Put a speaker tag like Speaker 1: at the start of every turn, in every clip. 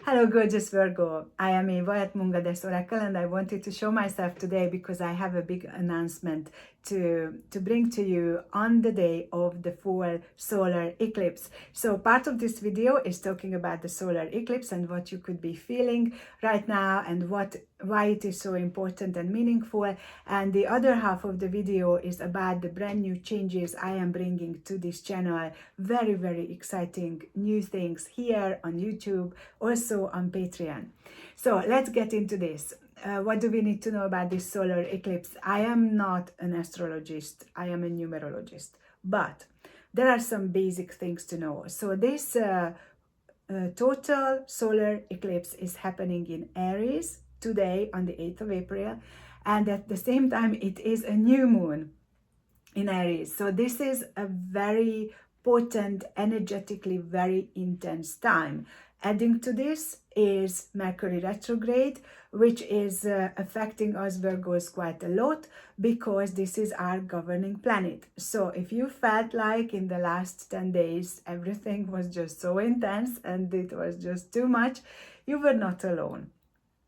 Speaker 1: Hello, gorgeous Virgo. I am Eva at Mungades Oracle, and I wanted to show myself today because I have a big announcement to bring to you on the day of the full solar eclipse. So part of this video is talking about the solar eclipse and what you could be feeling right now and why it is so important and meaningful. And the other half of the video is about the brand new changes I am bringing to this channel. Very, very exciting new things here on YouTube, also on Patreon. So let's get into this. What do we need to know about this solar eclipse? I am not an astrologist, I am a numerologist, but there are some basic things to know. So this total solar eclipse is happening in Aries today on the 8th of April, and at the same time it is a new moon in Aries. So this is a very potent, energetically very intense time. Adding to this is Mercury retrograde, which is affecting us Virgos quite a lot because this is our governing planet. So if you felt like in the last 10 days everything was just so intense and it was just too much, you were not alone.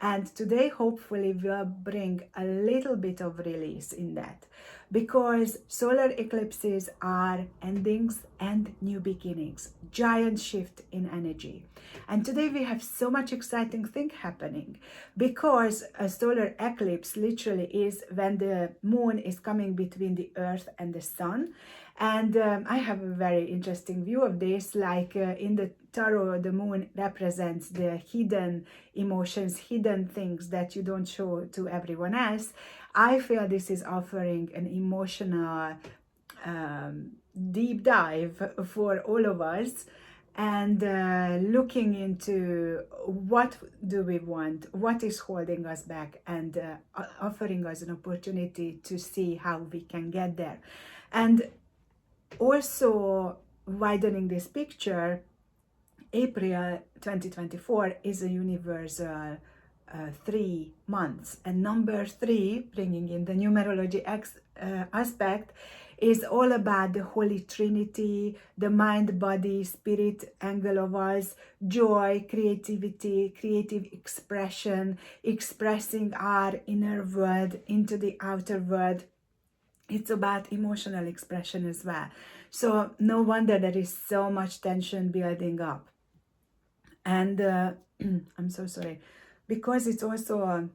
Speaker 1: And today, hopefully, will bring a little bit of release in that, because solar eclipses are endings and new beginnings, giant shift in energy. And today we have so much exciting thing happening, because a solar eclipse literally is when the moon is coming between the earth and the sun. And I have a very interesting view of this, like in the tarot, the moon represents the hidden emotions, hidden things that you don't show to everyone else. I feel this is offering an emotional deep dive for all of us, and looking into what do we want, what is holding us back, and offering us an opportunity to see how we can get there. And also widening this picture, April 2024 is a universal 3 months, and number 3, bringing in the numerology aspect, is all about the Holy Trinity, the mind, body, spirit angle of us, joy, creativity, creative expression, expressing our inner world into the outer world. It's about emotional expression as well. So no wonder there is so much tension building up. And I'm so sorry, because it's also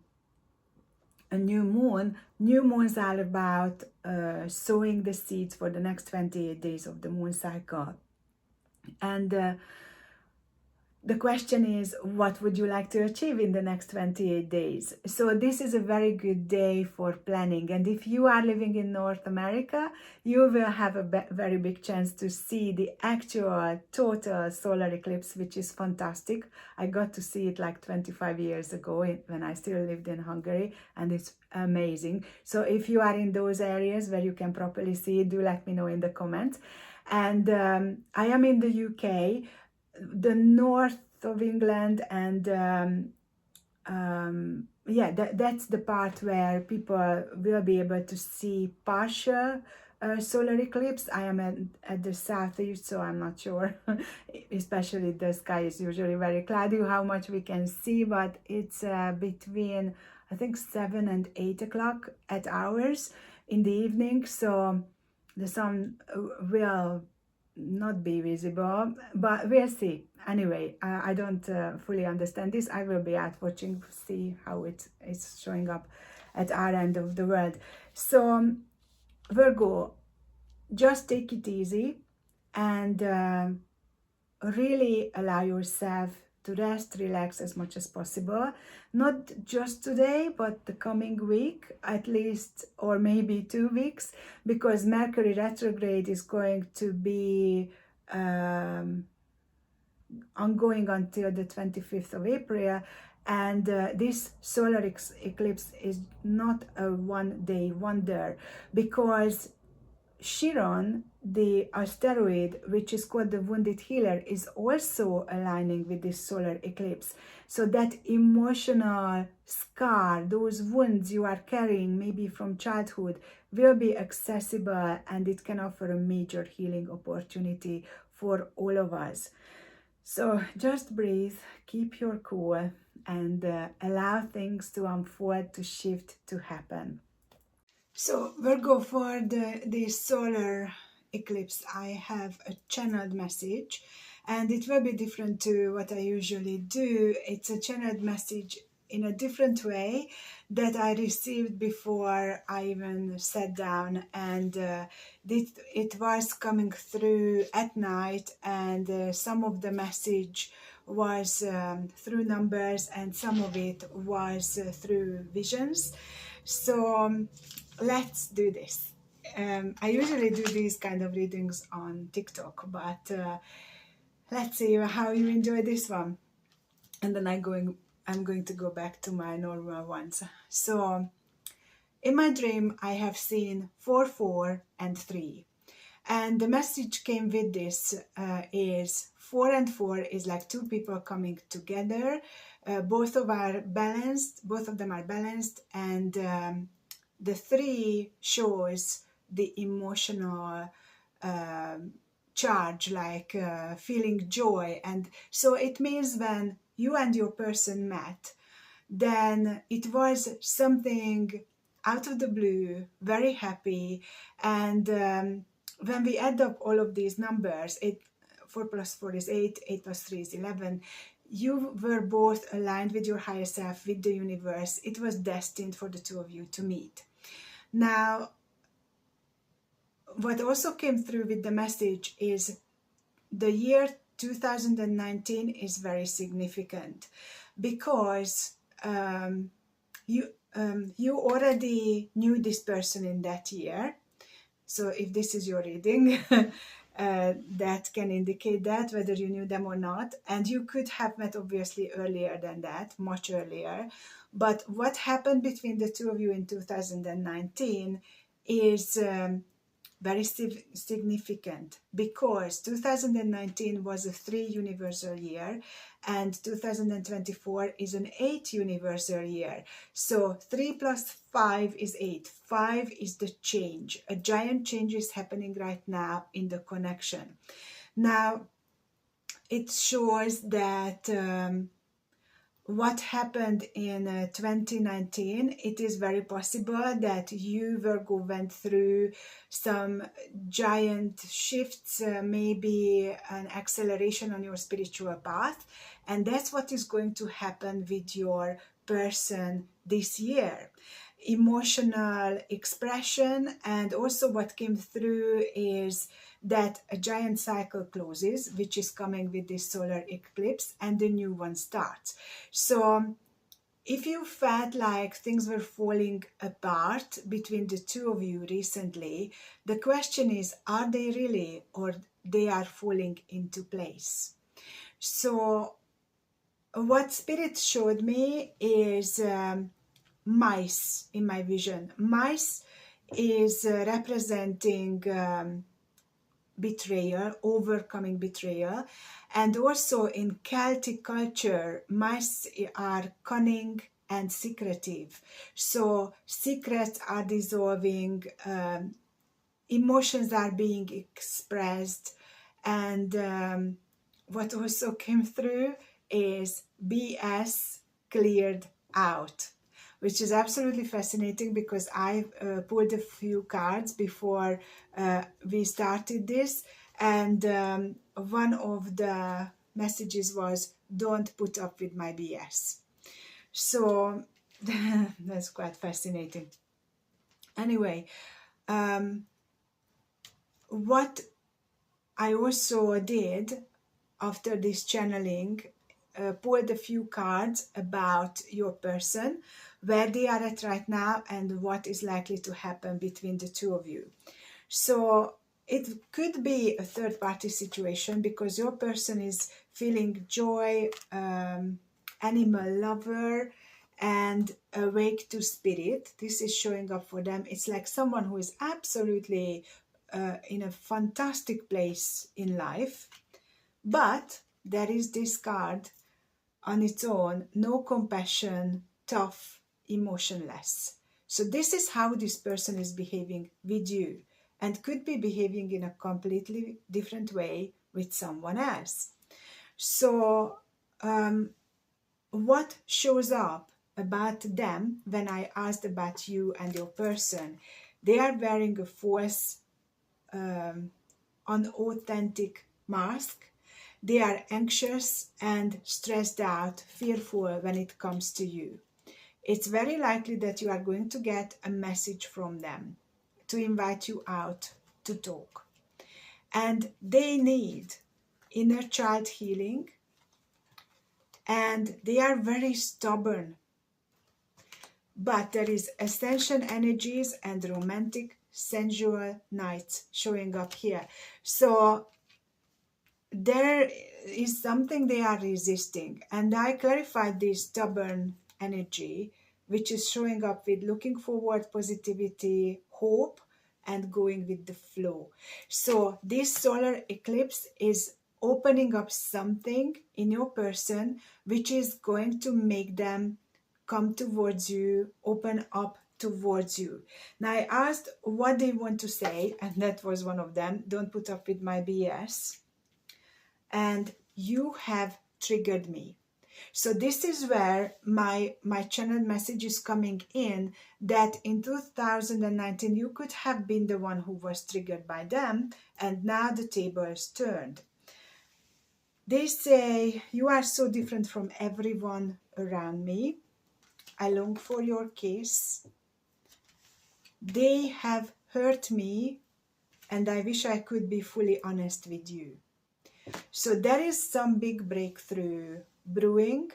Speaker 1: a new moon. New moons are about sowing the seeds for the next 28 days of the moon cycle. And the question is, what would you like to achieve in the next 28 days? So this is a very good day for planning. And if you are living in North America, you will have a very big chance to see the actual total solar eclipse, which is fantastic. I got to see it like 25 years ago when I still lived in Hungary, and it's amazing. So if you are in those areas where you can properly see it, do let me know in the comments. And I am in the UK, the north of England, and yeah, that's the part where people will be able to see partial solar eclipse. I am at the southeast, so I'm not sure. Especially the sky is usually very cloudy how much we can see, but it's between, I think, 7 and 8 o'clock at hours in the evening, so the sun will not be visible, but we'll see. Anyway, I don't fully understand this. I will be out watching, see how it's showing up at our end of the world. So Virgo, just take it easy and really allow yourself to rest, relax as much as possible. Not just today, but the coming week, at least, or maybe 2 weeks, because Mercury retrograde is going to be ongoing until the 25th of April. And this solar eclipse is not a one-day wonder, because Chiron, the asteroid, which is called the wounded healer, is also aligning with this solar eclipse. So that emotional scar, those wounds you are carrying maybe from childhood, will be accessible, and it can offer a major healing opportunity for all of us. So just breathe, keep your cool, and allow things to unfold, to shift, to happen. So Virgo, for the solar eclipse, I have a channeled message, and it will be different to what I usually do. It's a channeled message in a different way that I received before I even sat down, and it was coming through at night, and some of the message was through numbers, and some of it was through visions. So let's do this. I usually do these kind of readings on TikTok, but let's see how you enjoy this one. And then I'm going to go back to my normal ones. So in my dream, I have seen 4, 4, and 3. And the message came with this is 4 and 4 is like two people coming together. Both of them are balanced, and the 3 shows the emotional charge, like feeling joy. And so it means when you and your person met, then it was something out of the blue, very happy. And when we add up all of these numbers, 4 plus 4 is 8, 8 plus 3 is 11. You were both aligned with your higher self, with the universe. It was destined for the two of you to meet. Now, what also came through with the message is the year 2019 is very significant, because you already knew this person in that year. So if this is your reading, that can indicate that, whether you knew them or not. And you could have met obviously earlier than that, much earlier. But what happened between the two of you in 2019 is very significant, because 2019 was a 3 universal year, and 2024 is an 8 universal year. So 3 plus 5 is 8. 5 is the change. A giant change is happening right now in the connection. Now, it shows that what happened in 2019, it is very possible that you, Virgo, went through some giant shifts, maybe an acceleration on your spiritual path, and that's what is going to happen with your person this year. Emotional expression, and also what came through is that a giant cycle closes, which is coming with this solar eclipse, and the new one starts. So if you felt like things were falling apart between the two of you recently, the question is, are they really, or they are falling into place? So what Spirit showed me is mice in my vision. Mice is representing betrayal, overcoming betrayal. And also in Celtic culture, mice are cunning and secretive. So secrets are dissolving, emotions are being expressed, and what also came through is BS cleared out, which is absolutely fascinating, because I pulled a few cards before we started this, and one of the messages was, don't put up with my BS. So that's quite fascinating. Anyway, what I also did after this channeling, pulled a few cards about your person, where they are at right now, and what is likely to happen between the two of you. So it could be a third party situation, because your person is feeling joy, animal lover, and awake to spirit. This is showing up for them. It's like someone who is absolutely in a fantastic place in life, but there is this card on its own: no compassion, tough, emotionless. So this is how this person is behaving with you, and could be behaving in a completely different way with someone else. So what shows up about them when I asked about you and your person? They are wearing a false, unauthentic mask. They are anxious and stressed out, fearful when it comes to you. It's very likely that you are going to get a message from them to invite you out to talk. And they need inner child healing, and they are very stubborn. But there is ascension energies and romantic, sensual nights showing up here. So there is something they are resisting. And I clarified this stubborn energy, which is showing up with looking forward, positivity, hope, and going with the flow. So this solar eclipse is opening up something in your person which is going to make them come towards you, open up towards you. Now I asked what they want to say, and that was one of them. Don't put up with my BS. And you have triggered me. So this is where my channel message is coming in, that in 2019 you could have been the one who was triggered by them, and now the tables turned. They say, you are so different from everyone around me. I long for your kiss. They have hurt me, and I wish I could be fully honest with you. So there is some big breakthrough brewing.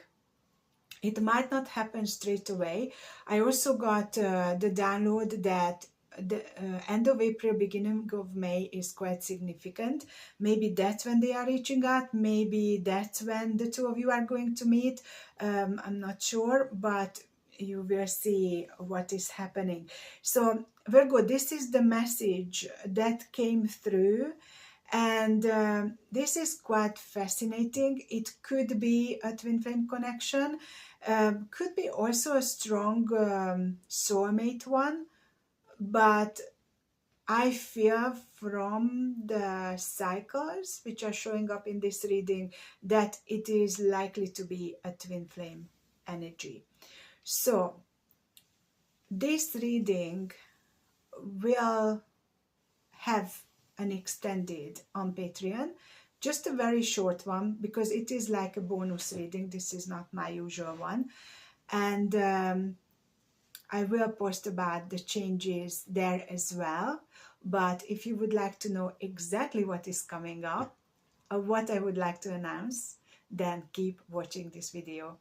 Speaker 1: It might not happen straight away. I also got the download that the end of April, beginning of May is quite significant. Maybe that's when they are reaching out. Maybe that's when the two of you are going to meet. I'm not sure, but you will see what is happening. So Virgo, this is the message that came through. And this is quite fascinating. It could be a twin flame connection, could be also a strong soulmate one, but I feel from the cycles which are showing up in this reading that it is likely to be a twin flame energy. So this reading will have an extended on Patreon, just a very short one, because it is like a bonus reading. This is not my usual one. And I will post about the changes there as well. But if you would like to know exactly what is coming up, or what I would like to announce, then keep watching this video.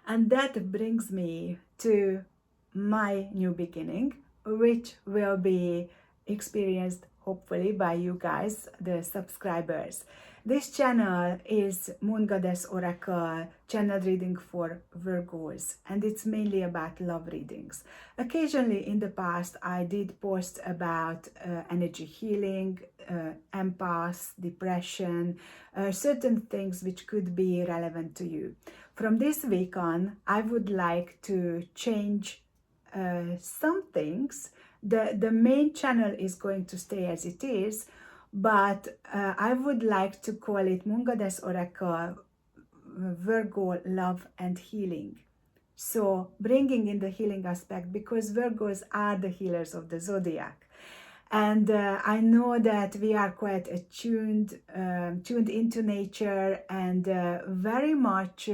Speaker 1: And that brings me to my new beginning, which will be experienced hopefully by you guys, the subscribers. This channel is Moon Goddess Oracle channel reading for Virgos, and it's mainly about love readings. Occasionally in the past I did post about energy healing, empaths, depression, certain things which could be relevant to you. From this week on, I would like to change some things. The main channel is going to stay as it is, but I would like to call it Moon Goddess Oracle Virgo Love and Healing. So bringing in the healing aspect, because Virgos are the healers of the zodiac. And I know that we are quite tuned into nature, and very much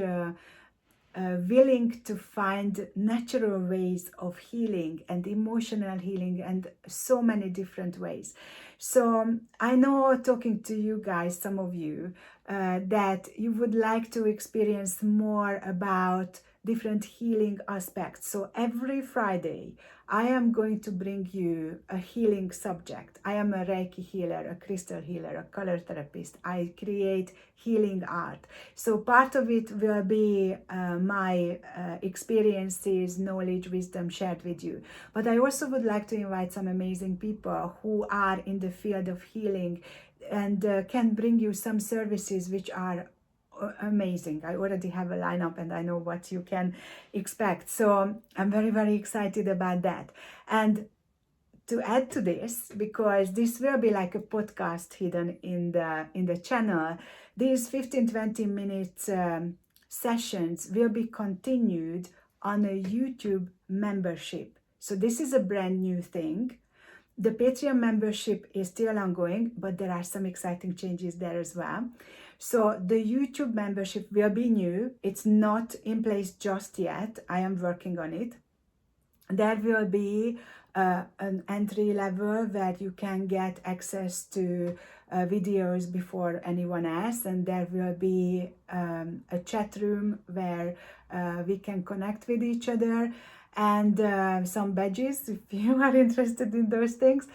Speaker 1: willing to find natural ways of healing and emotional healing, and so many different ways. So I know, talking to you guys, some of you, that you would like to experience more about different healing aspects. So every Friday I am going to bring you a healing subject. I am a Reiki healer, a crystal healer, a color therapist. I create healing art. So part of it will be my experiences, knowledge, wisdom shared with you. But I also would like to invite some amazing people who are in the field of healing and can bring you some services which are amazing. I already have a lineup and I know what you can expect. So I'm very, very excited about that. And to add to this, because this will be like a podcast hidden in the channel, these 15-20 minutes sessions will be continued on a YouTube membership. So this is a brand new thing. The Patreon membership is still ongoing, but there are some exciting changes there as well. So the YouTube membership will be new. It's not in place just yet. I am working on it. There will be an entry level where you can get access to videos before anyone else, and there will be a chat room where we can connect with each other, and some badges if you are interested in those things.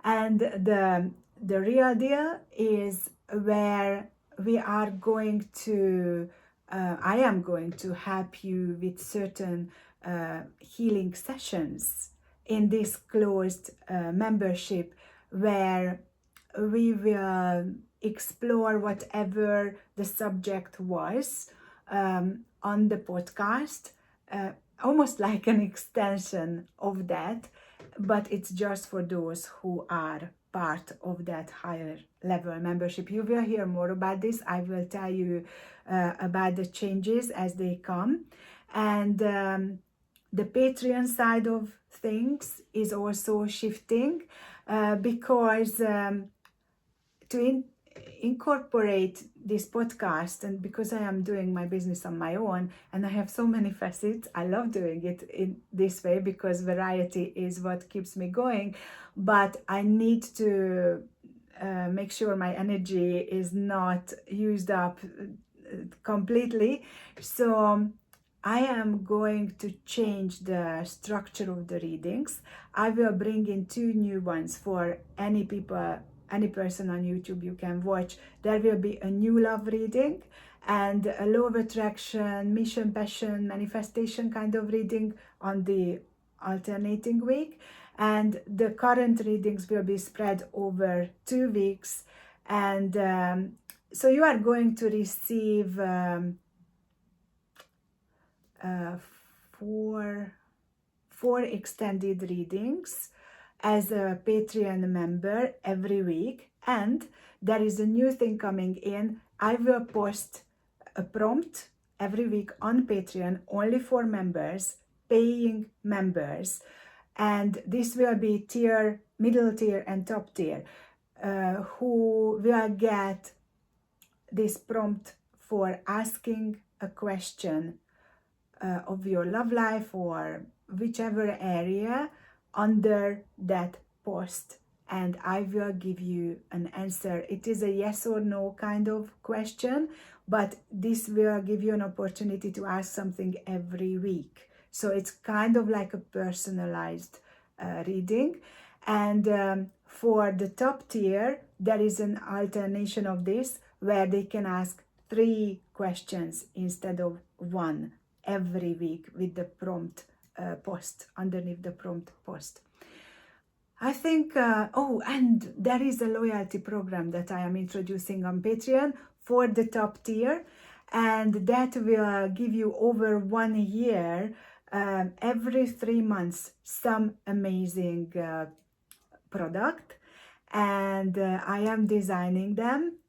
Speaker 1: And the real deal is where we are going to I am going to help you with certain healing sessions in this closed membership, where we will explore whatever the subject was on the podcast, almost like an extension of that, but it's just for those who are part of that higher level membership. You will hear more about this. I will tell you about the changes as they come. And the Patreon side of things is also shifting because to incorporate this podcast, and because I am doing my business on my own and I have so many facets, I love doing it in this way because variety is what keeps me going, but I need to make sure my energy is not used up completely. So I am going to change the structure of the readings. I will bring in 2 new ones for any person on YouTube you can watch. There will be a new love reading and a law of attraction, mission, passion, manifestation kind of reading on the alternating week. And the current readings will be spread over 2 weeks. And so you are going to receive 4 extended readings as a Patreon member every week. And there is a new thing coming in. I will post a prompt every week on Patreon only for members, paying members. And this will be tier, middle tier and top tier, who will get this prompt for asking a question of your love life or whichever area under that post, and I will give you an answer. It is a yes or no kind of question, but this will give you an opportunity to ask something every week. So it's kind of like a personalized reading. And for the top tier, there is an alternation of this where they can ask 3 questions instead of 1 every week with the prompt post, underneath the prompt post. I think, and there is a loyalty program that I am introducing on Patreon for the top tier, and that will give you over 1 year, every 3 months, some amazing product, and I am designing them.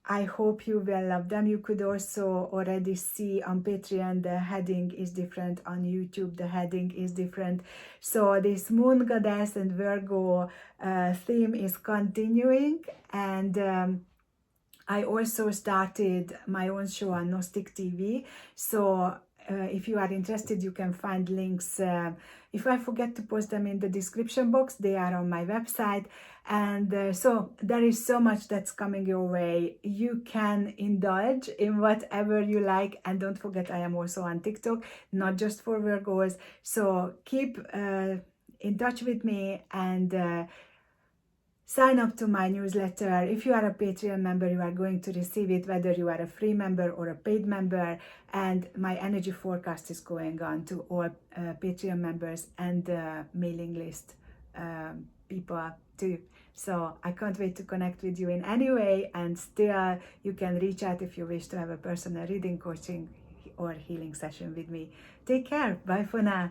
Speaker 1: I hope you will love them. You could also already see on Patreon the heading is different, on YouTube the heading is different. So this Moon Goddess and Virgo theme is continuing, and I also started my own show on Gnostic TV. So if you are interested, you can find links. If I forget to post them in the description box, they are on my website. And so there is so much that's coming your way. You can indulge in whatever you like. And don't forget, I am also on TikTok, not just for Virgos. So keep in touch with me and sign up to my newsletter. If you are a Patreon member, you are going to receive it, whether you are a free member or a paid member. And my energy forecast is going on to all Patreon members and mailing list people too. So I can't wait to connect with you in any way. And still, you can reach out if you wish to have a personal reading, coaching, or healing session with me. Take care. Bye for now.